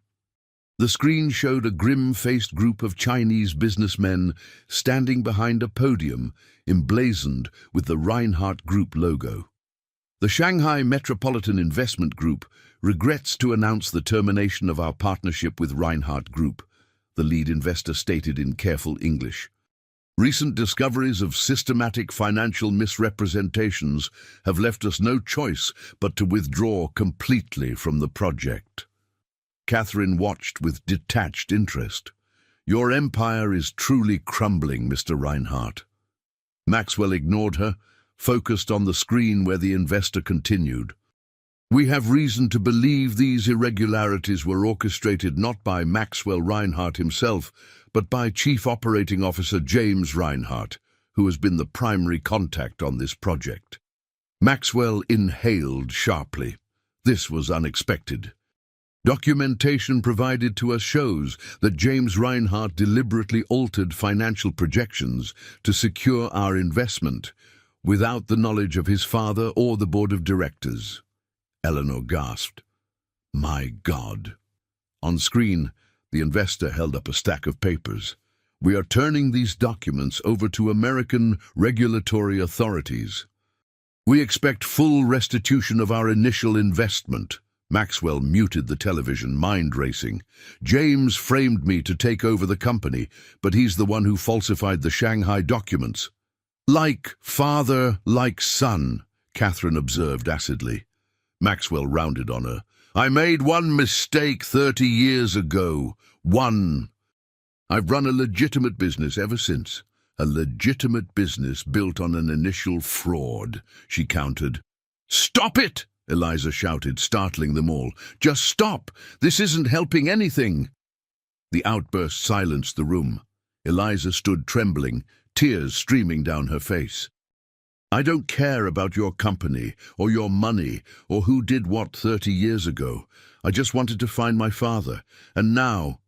The screen showed a grim-faced group of Chinese businessmen standing behind a podium emblazoned with the Reinhardt Group logo. "The Shanghai Metropolitan Investment Group regrets to announce the termination of our partnership with Reinhardt Group," the lead investor stated in careful English. "Recent discoveries of systematic financial misrepresentations have left us no choice but to withdraw completely from the project." Catherine watched with detached interest. "Your empire is truly crumbling, Mr. Reinhardt." Maxwell ignored her, focused on the screen where the investor continued. "We have reason to believe these irregularities were orchestrated not by Maxwell Reinhardt himself, but by Chief Operating Officer James Reinhardt, who has been the primary contact on this project." Maxwell inhaled sharply. This was unexpected. "Documentation provided to us shows that James Reinhardt deliberately altered financial projections to secure our investment, without the knowledge of his father or the board of directors." Eleanor gasped. "My God." On screen, the investor held up a stack of papers. "We are turning these documents over to American regulatory authorities. We expect full restitution of our initial investment." Maxwell muted the television, mind racing. "James framed me to take over the company, but he's the one who falsified the Shanghai documents." "Like father, like son," Catherine observed acidly. Maxwell rounded on her. I made one mistake 30 years ago. One. I've run a legitimate business ever since. A legitimate business built on an initial fraud, she countered. Stop it! Eliza shouted, startling them all. Just stop! This isn't helping anything! The outburst silenced the room. Eliza stood trembling, tears streaming down her face. I don't care about your company, or your money, or who did what 30 years ago. I just wanted to find my father. And now...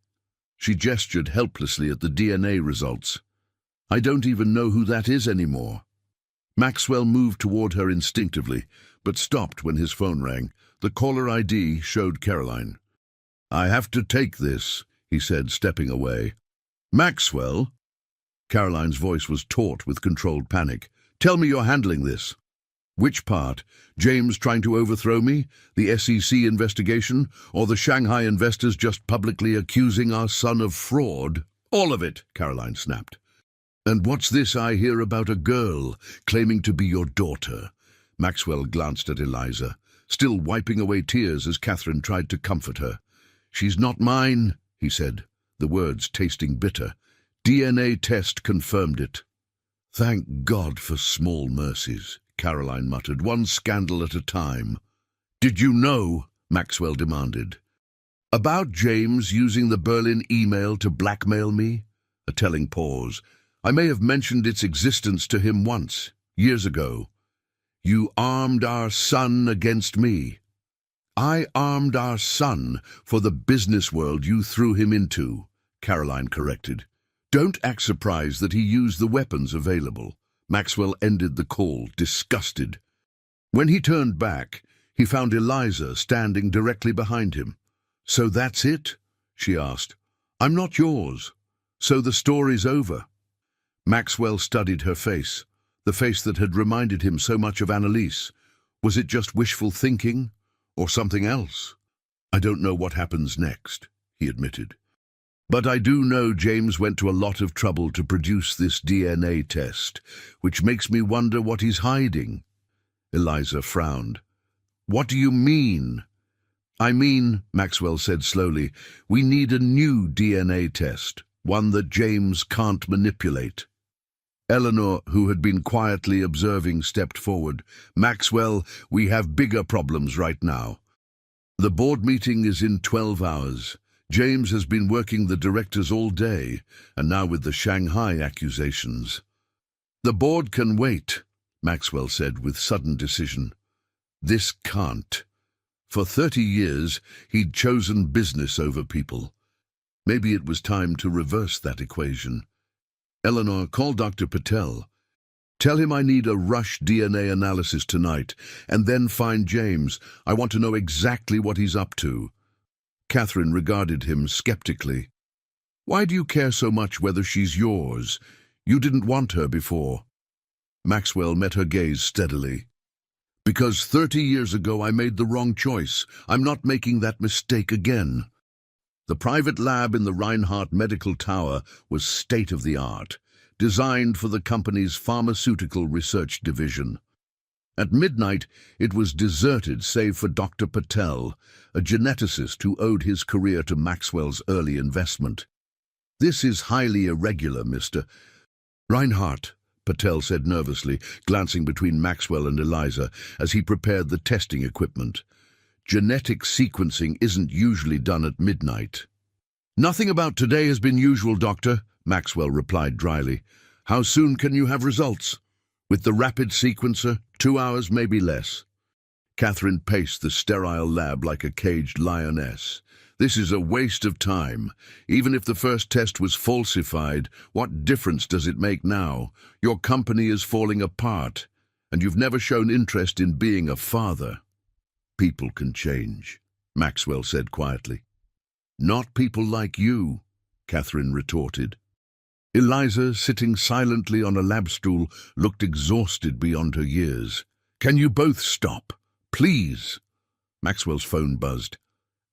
She gestured helplessly at the DNA results. I don't even know who that is anymore. Maxwell moved toward her instinctively, but stopped when his phone rang. The caller ID showed Caroline. I have to take this, he said, stepping away. Maxwell? Caroline's voice was taut with controlled panic. Tell me you're handling this. Which part? James trying to overthrow me? The SEC investigation? Or the Shanghai investors just publicly accusing our son of fraud? All of it, Caroline snapped. And what's this I hear about a girl claiming to be your daughter? Maxwell glanced at Eliza, still wiping away tears as Catherine tried to comfort her. She's not mine, he said, the words tasting bitter. DNA test confirmed it. Thank God for small mercies, Caroline muttered, one scandal at a time. Did you know? Maxwell demanded. About James using the Berlin email to blackmail me? A telling pause. I may have mentioned its existence to him once, years ago. You armed our son against me. I armed our son for the business world you threw him into, Caroline corrected. Don't act surprised that he used the weapons available. Maxwell ended the call, disgusted. When he turned back, he found Eliza standing directly behind him. So that's it? She asked. I'm not yours. So the story's over. Maxwell studied her face, the face that had reminded him so much of Annalise. Was it just wishful thinking, or something else? I don't know what happens next, he admitted. But I do know James went to a lot of trouble to produce this DNA test, which makes me wonder what he's hiding. Eliza frowned. What do you mean? I mean, Maxwell said slowly, we need a new DNA test, one that James can't manipulate. Eleanor, who had been quietly observing, stepped forward. Maxwell, we have bigger problems right now. The board meeting is in 12 hours. James has been working the directors all day, and now with the Shanghai accusations. The board can wait, Maxwell said with sudden decision. This can't. For 30 years, he'd chosen business over people. Maybe it was time to reverse that equation. Eleanor, call Dr. Patel. Tell him I need a rush DNA analysis tonight, and then find James. I want to know exactly what he's up to. Catherine regarded him skeptically. Why do you care so much whether she's yours? You didn't want her before. Maxwell met her gaze steadily. Because 30 years ago I made the wrong choice. I'm not making that mistake again. The private lab in the Reinhardt Medical Tower was state-of-the-art, designed for the company's pharmaceutical research division. At midnight, it was deserted save for Dr. Patel, a geneticist who owed his career to Maxwell's early investment. This is highly irregular, Mr. Reinhardt, Patel said nervously, glancing between Maxwell and Eliza as he prepared the testing equipment. Genetic sequencing isn't usually done at midnight. Nothing about today has been usual, Doctor, Maxwell replied dryly. How soon can you have results? With the rapid sequencer, 2 hours, maybe less. Catherine paced the sterile lab like a caged lioness. This is a waste of time. Even if the first test was falsified, what difference does it make now? Your company is falling apart, and you've never shown interest in being a father. People can change, Maxwell said quietly. Not people like you, Catherine retorted. Eliza, sitting silently on a lab stool, looked exhausted beyond her years. Can you both stop? Please. Maxwell's phone buzzed.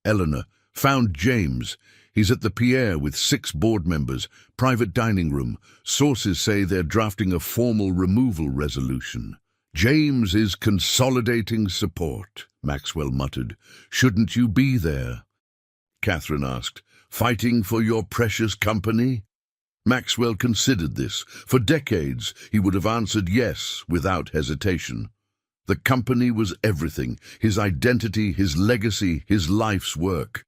Eleanor, found James. He's at the Pierre with 6 board members, private dining room. Sources say they're drafting a formal removal resolution. James is consolidating support, Maxwell muttered. "Shouldn't you be there?" Catherine asked. "Fighting for your precious company?" Maxwell considered this. For decades, he would have answered yes without hesitation. The company was everything, his identity, his legacy, his life's work.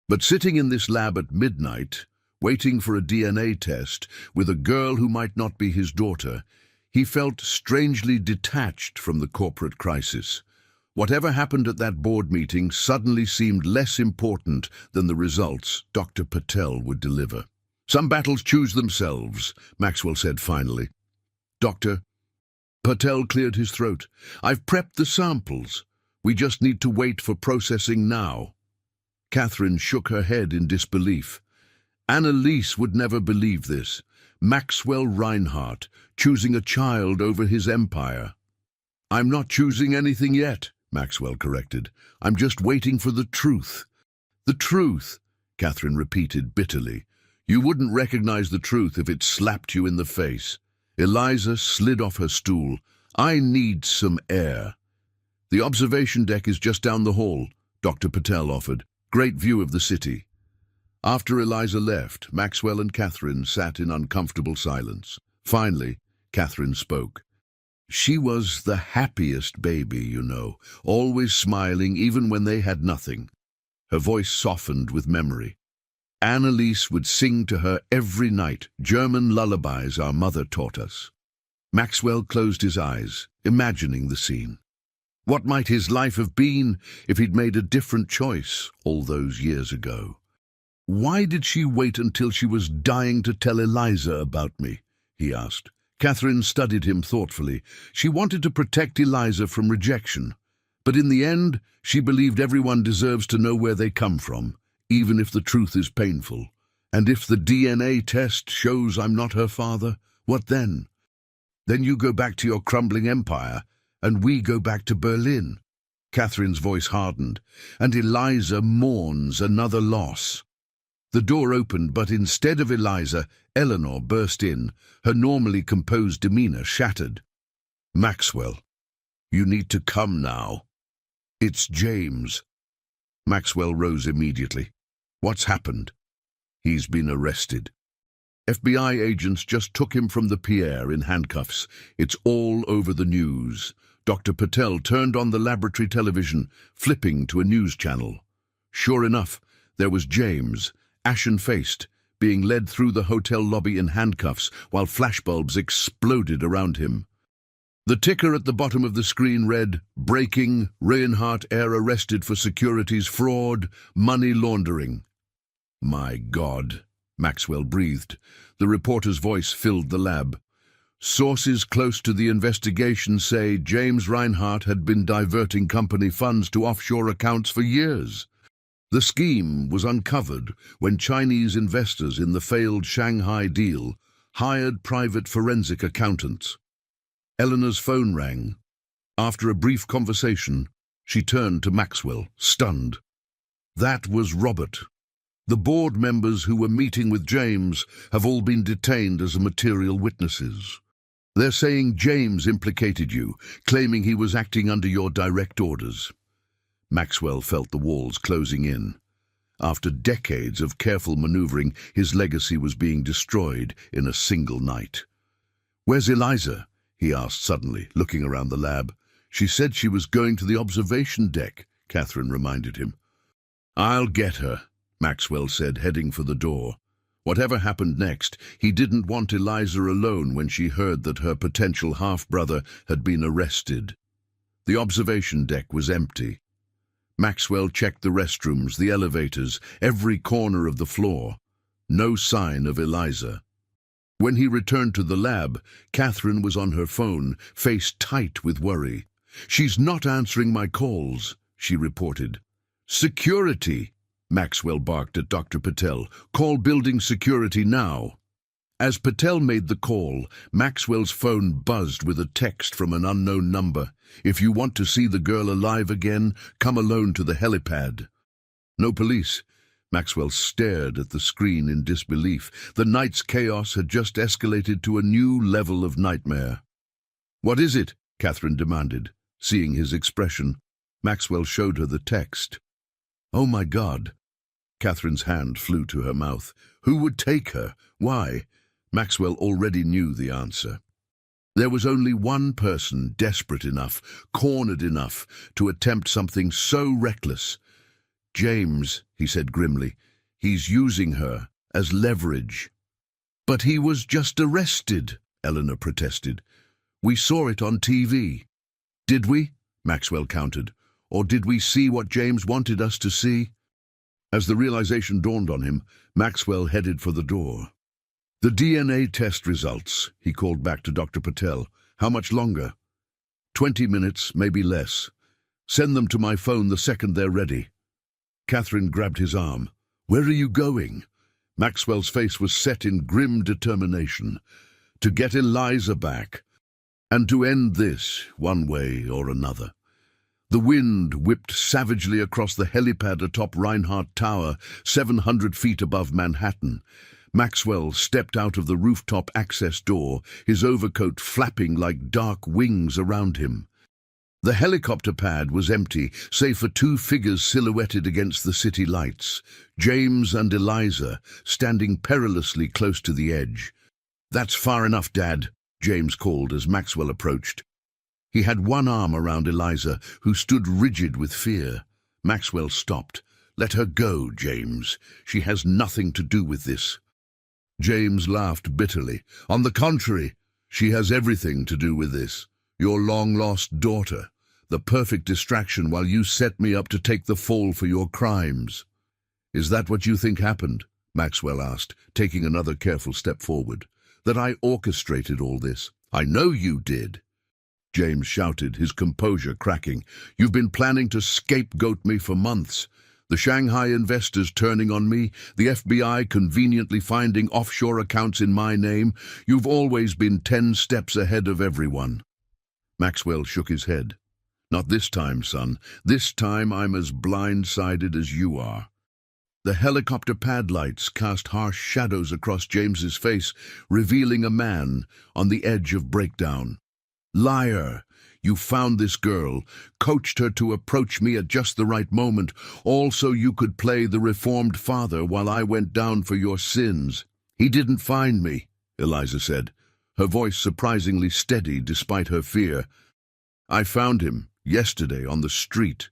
But sitting in this lab at midnight, waiting for a DNA test with a girl who might not be his daughter, he felt strangely detached from the corporate crisis. Whatever happened at that board meeting suddenly seemed less important than the results Dr. Patel would deliver. "Some battles choose themselves," Maxwell said finally. "Doctor," Patel cleared his throat, "I've prepped the samples. We just need to wait for processing now." Catherine shook her head in disbelief. Annalise would never believe this. Maxwell Reinhardt, choosing a child over his empire. "I'm not choosing anything yet," Maxwell corrected. "I'm just waiting for the truth." "The truth," Catherine repeated bitterly. "You wouldn't recognize the truth if it slapped you in the face." Eliza slid off her stool. "I need some air." "The observation deck is just down the hall," Dr. Patel offered. "Great view of the city." After Eliza left, Maxwell and Catherine sat in uncomfortable silence. Finally, Catherine spoke. "She was the happiest baby, you know, always smiling even when they had nothing." Her voice softened with memory. "Annalise would sing to her every night, German lullabies our mother taught us." Maxwell closed his eyes, imagining the scene. What might his life have been if he'd made a different choice all those years ago? "Why did she wait until she was dying to tell Eliza about me?" he asked. Catherine studied him thoughtfully. She wanted to protect Eliza from rejection, but in the end, she believed everyone deserves to know where they come from, even if the truth is painful. And if the DNA test shows I'm not her father, what then? Then you go back to your crumbling empire, and we go back to Berlin. Catherine's voice hardened, and Eliza mourns another loss. The door opened, but instead of Eliza, Eleanor burst in, her normally composed demeanor shattered. "Maxwell, you need to come now." "It's James." Maxwell rose immediately. "What's happened?" "He's been arrested. FBI agents just took him from the Pierre in handcuffs. It's all over the news." Dr. Patel turned on the laboratory television, flipping to a news channel. Sure enough, there was James, ashen-faced, being led through the hotel lobby in handcuffs while flashbulbs exploded around him. The ticker at the bottom of the screen read, "Breaking, Reinhardt heir arrested for securities fraud, money laundering." "My God," Maxwell breathed. The reporter's voice filled the lab. "Sources close to the investigation say James Reinhardt had been diverting company funds to offshore accounts for years. The scheme was uncovered when Chinese investors in the failed Shanghai deal hired private forensic accountants." Eleanor's phone rang. After a brief conversation, she turned to Maxwell, stunned. "That was Robert. The board members who were meeting with James have all been detained as material witnesses. They're saying James implicated you, claiming he was acting under your direct orders." Maxwell felt the walls closing in. After decades of careful maneuvering, his legacy was being destroyed in a single night. "Where's Eliza?" he asked suddenly, looking around the lab. "She said she was going to the observation deck," Catherine reminded him. "I'll get her," Maxwell said, heading for the door. Whatever happened next, he didn't want Eliza alone when she heard that her potential half-brother had been arrested. The observation deck was empty. Maxwell checked the restrooms, the elevators, every corner of the floor. No sign of Eliza. When he returned to the lab, Catherine was on her phone, face tight with worry. "She's not answering my calls," she reported. "Security!" Maxwell barked at Dr. Patel. "Call building security now." As Patel made the call, Maxwell's phone buzzed with a text from an unknown number. "If you want to see the girl alive again, come alone to the helipad." No police. Maxwell stared at the screen in disbelief. The night's chaos had just escalated to a new level of nightmare. "What is it?" Catherine demanded, seeing his expression. Maxwell showed her the text. "Oh my God." Catherine's hand flew to her mouth. Who would take her? Why? Maxwell already knew the answer. There was only one person desperate enough, cornered enough, to attempt something so reckless. "James," he said grimly, "he's using her as leverage." "But he was just arrested," Eleanor protested. "We saw it on TV." "Did we?" Maxwell countered. "Or did we see what James wanted us to see?" As the realization dawned on him, Maxwell headed for the door. "The DNA test results," he called back to Dr. Patel. "How much longer?" 20 minutes, maybe less. Send them to my phone the second they're ready." Catherine grabbed his arm. "Where are you going?" Maxwell's face was set in grim determination. To get Eliza back, and to end this one way or another. The wind whipped savagely across the helipad atop Reinhardt Tower, 700 feet above Manhattan. Maxwell stepped out of the rooftop access door, his overcoat flapping like dark wings around him. The helicopter pad was empty, save for two figures silhouetted against the city lights, James and Eliza, standing perilously close to the edge. "That's far enough, Dad," James called as Maxwell approached. He had one arm around Eliza, who stood rigid with fear. Maxwell stopped. "Let her go, James. She has nothing to do with this." James laughed bitterly. "On the contrary, she has everything to do with this. Your long-lost daughter, the perfect distraction while you set me up to take the fall for your crimes." "Is that what you think happened?" Maxwell asked, taking another careful step forward. "That I orchestrated all this?" "I know you did," James shouted, his composure cracking. "You've been planning to scapegoat me for months. The Shanghai investors turning on me, the FBI conveniently finding offshore accounts in my name. You've always been 10 steps ahead of everyone." Maxwell shook his head. "Not this time, son. This time I'm as blindsided as you are." The helicopter pad lights cast harsh shadows across James's face, revealing a man on the edge of breakdown. "Liar! You found this girl, coached her to approach me at just the right moment, all so you could play the reformed father while I went down for your sins." "He didn't find me," Eliza said, her voice surprisingly steady despite her fear. "I found him yesterday on the street."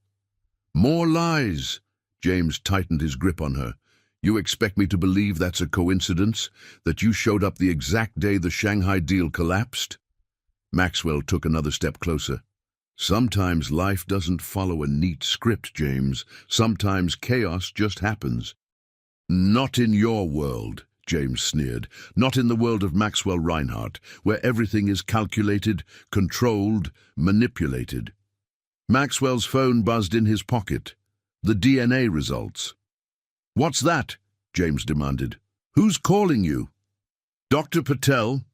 "More lies!" James tightened his grip on her. "You expect me to believe that's a coincidence, that you showed up the exact day the Shanghai deal collapsed?" Maxwell took another step closer. "Sometimes life doesn't follow a neat script, James. Sometimes chaos just happens." "Not in your world," James sneered. "Not in the world of Maxwell Reinhardt, where everything is calculated, controlled, manipulated." Maxwell's phone buzzed in his pocket. The DNA results. "What's that?" James demanded. "Who's calling you?" "Dr. Patel,"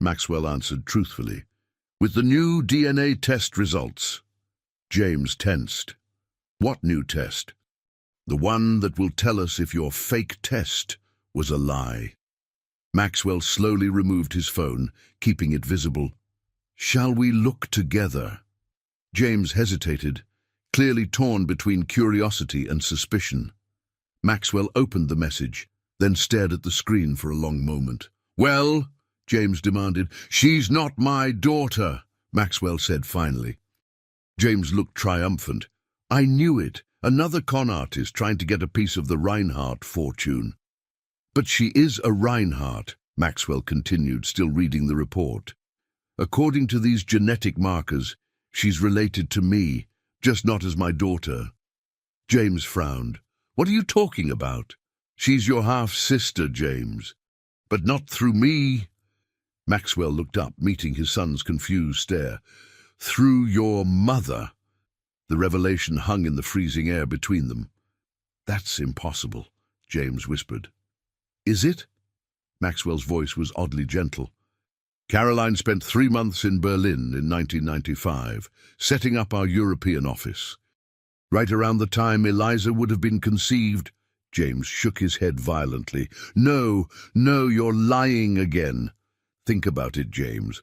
Maxwell answered truthfully. "With the new DNA test results." James tensed. "What new test?" "The one that will tell us if your fake test was a lie." Maxwell slowly removed his phone, keeping it visible. "Shall we look together?" James hesitated, clearly torn between curiosity and suspicion. Maxwell opened the message, then stared at the screen for a long moment. "Well?" James demanded. "She's not my daughter," Maxwell said finally. James looked triumphant. "I knew it. Another con artist trying to get a piece of the Reinhardt fortune." "But she is a Reinhardt," Maxwell continued, still reading the report. "According to these genetic markers, she's related to me, just not as my daughter." James frowned. "What are you talking about?" "She's your half-sister, James. But not through me." Maxwell looked up, meeting his son's confused stare. "Through your mother." The revelation hung in the freezing air between them. "That's impossible," James whispered. "Is it?" Maxwell's voice was oddly gentle. "Caroline spent 3 months in Berlin in 1995, setting up our European office. Right around the time Eliza would have been conceived." James shook his head violently. No, you're lying again." "Think about it, James.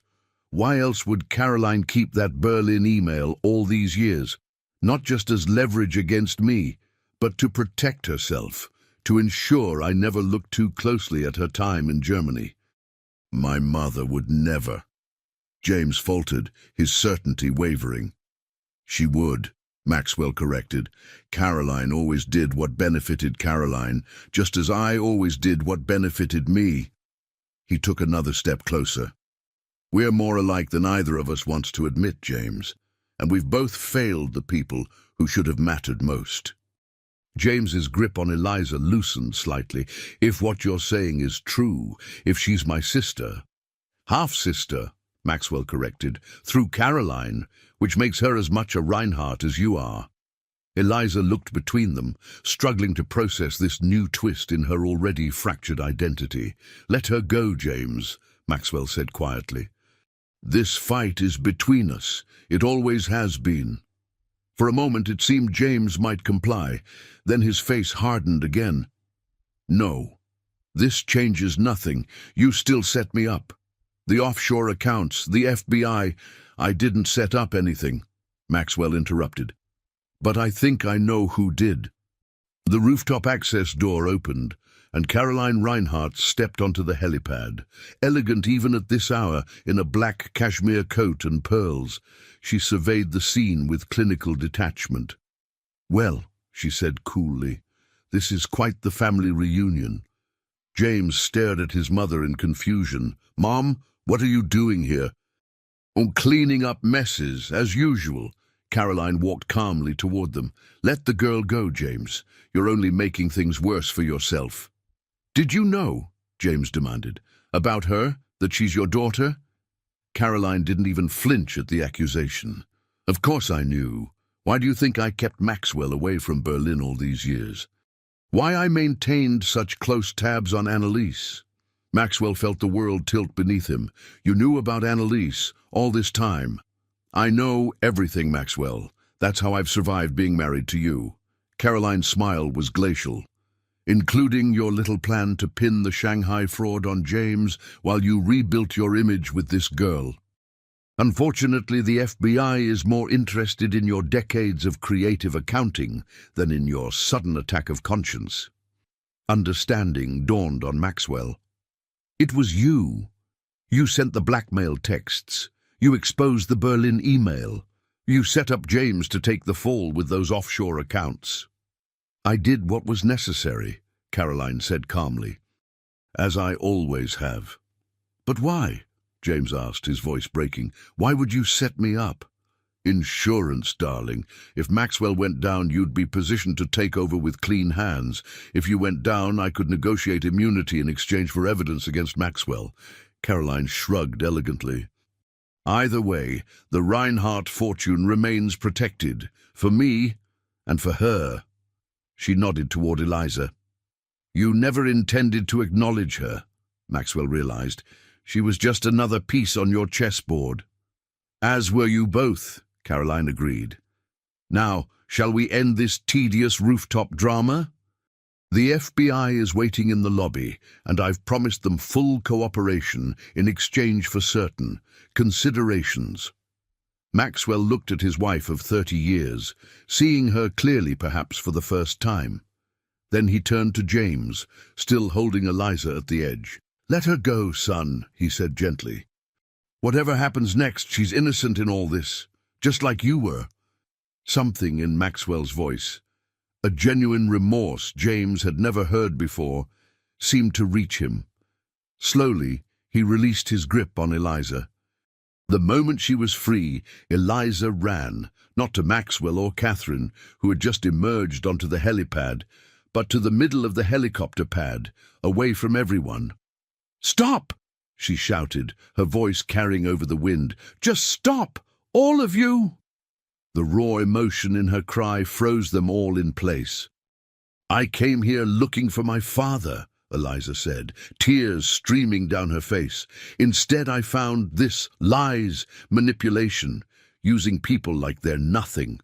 Why else would Caroline keep that Berlin email all these years?" not just as leverage against me, but to protect herself, to ensure I never looked too closely at her time in Germany. My mother would never. James faltered, his certainty wavering. She would, Maxwell corrected. Caroline always did what benefited Caroline, just as I always did what benefited me. He took another step closer. We're more alike than either of us wants to admit, James, and we've both failed the people who should have mattered most. James's grip on Eliza loosened slightly. If what you're saying is true, if she's my sister, half-sister, Maxwell corrected, through Caroline, which makes her as much a Reinhardt as you are. Eliza looked between them, struggling to process this new twist in her already fractured identity. Let her go, James, Maxwell said quietly. This fight is between us. It always has been. For a moment it seemed James might comply. Then his face hardened again. No, this changes nothing. You still set me up. The offshore accounts, the FBI, I didn't set up anything, Maxwell interrupted. But I think I know who did. The rooftop access door opened, and Caroline Reinhardt stepped onto the helipad. Elegant even at this hour, in a black cashmere coat and pearls, she surveyed the scene with clinical detachment. Well, she said coolly, this is quite the family reunion. James stared at his mother in confusion. Mom, what are you doing here? Oh, cleaning up messes, as usual. Caroline walked calmly toward them. Let the girl go, James. You're only making things worse for yourself. Did you know, James demanded, about her, that she's your daughter? Caroline didn't even flinch at the accusation. Of course I knew. Why do you think I kept Maxwell away from Berlin all these years? Why I maintained such close tabs on Anneliese? Maxwell felt the world tilt beneath him. You knew about Anneliese all this time. I know everything, Maxwell. That's how I've survived being married to you. Caroline's smile was glacial. Including your little plan to pin the Shanghai fraud on James while you rebuilt your image with this girl. Unfortunately, the FBI is more interested in your decades of creative accounting than in your sudden attack of conscience. Understanding dawned on Maxwell. It was you. You sent the blackmail texts. You exposed the Berlin email. You set up James to take the fall with those offshore accounts. I did what was necessary, Caroline said calmly, as I always have. But why? James asked, his voice breaking. Why would you set me up? Insurance, darling. If Maxwell went down, you'd be positioned to take over with clean hands. If you went down, I could negotiate immunity in exchange for evidence against Maxwell. Caroline shrugged elegantly. Either way, the Reinhardt fortune remains protected, for me and for her. She nodded toward Eliza. You never intended to acknowledge her, Maxwell realized. She was just another piece on your chessboard. As were you both, Caroline agreed. Now, shall we end this tedious rooftop drama? The FBI is waiting in the lobby, and I've promised them full cooperation in exchange for certain considerations. Maxwell looked at his wife of 30 years, seeing her clearly perhaps for the first time. Then he turned to James, still holding Eliza at the edge. Let her go, son, he said gently. Whatever happens next, she's innocent in all this, just like you were. Something in Maxwell's voice, a genuine remorse James had never heard before, seemed to reach him. Slowly, he released his grip on Eliza. The moment she was free, Eliza ran, not to Maxwell or Catherine, who had just emerged onto the helipad, but to the middle of the helicopter pad, away from everyone. Stop! She shouted, her voice carrying over the wind. Just stop! All of you! The raw emotion in her cry froze them all in place. I came here looking for my father, Eliza said, tears streaming down her face. Instead, I found this lies, manipulation, using people like they're nothing.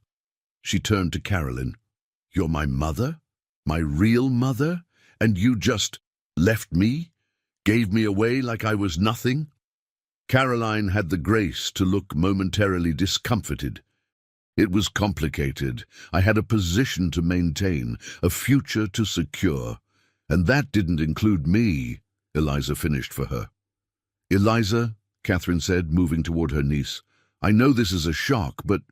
She turned to Carolyn. You're my mother? My real mother? And you just left me? Gave me away like I was nothing? Caroline had the grace to look momentarily discomfited. It was complicated. I had a position to maintain, a future to secure. And that didn't include me, Eliza finished for her. Eliza, Catherine said, moving toward her niece, I know this is a shock, but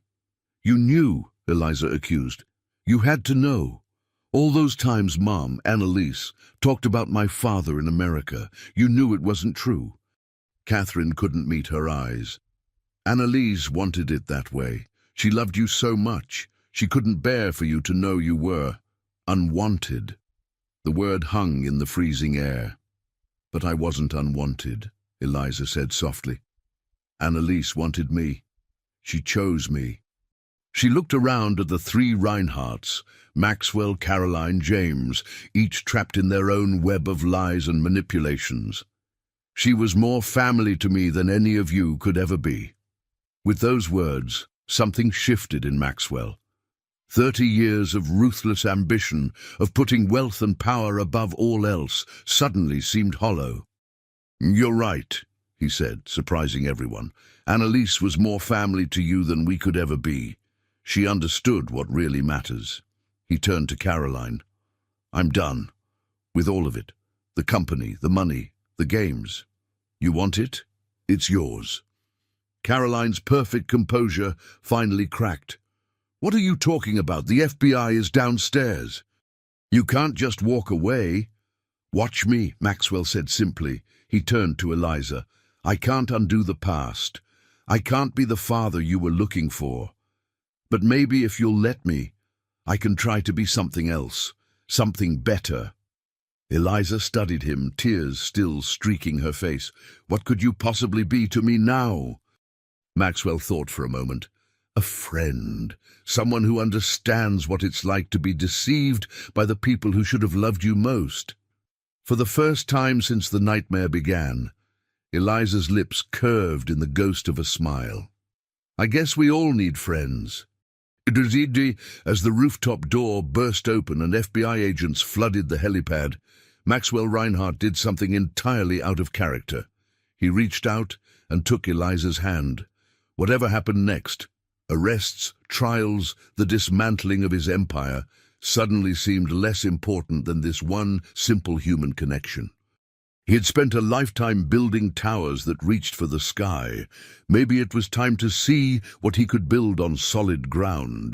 you knew, Eliza accused. You had to know. All those times Mom, Annalise, talked about my father in America, you knew it wasn't true. Catherine couldn't meet her eyes. Annalise wanted it that way. She loved you so much. She couldn't bear for you to know you were unwanted. The word hung in the freezing air. But I wasn't unwanted, Eliza said softly. Annalise wanted me. She chose me. She looked around at the three Reinhardts, Maxwell, Caroline, James, each trapped in their own web of lies and manipulations. She was more family to me than any of you could ever be. With those words, something shifted in Maxwell. 30 years of ruthless ambition, of putting wealth and power above all else, suddenly seemed hollow. You're right, he said, surprising everyone. Annalise was more family to you than we could ever be. She understood what really matters. He turned to Caroline. I'm done. With all of it. The company, the money, the games. You want it? It's yours. Caroline's perfect composure finally cracked. What are you talking about? The FBI is downstairs. You can't just walk away. Watch me, Maxwell said simply. He turned to Eliza. I can't undo the past. I can't be the father you were looking for. But maybe if you'll let me, I can try to be something else, something better. Eliza studied him, tears still streaking her face. What could you possibly be to me now? Maxwell thought for a moment. A friend, someone who understands what it's like to be deceived by the people who should have loved you most. For the first time since the nightmare began, Eliza's lips curved in the ghost of a smile. I guess we all need friends. As the rooftop door burst open and FBI agents flooded the helipad, Maxwell Reinhardt did something entirely out of character. He reached out and took Eliza's hand. Whatever happened next, arrests, trials, the dismantling of his empire, suddenly seemed less important than this one simple human connection. He had spent a lifetime building towers that reached for the sky. Maybe it was time to see what he could build on solid ground.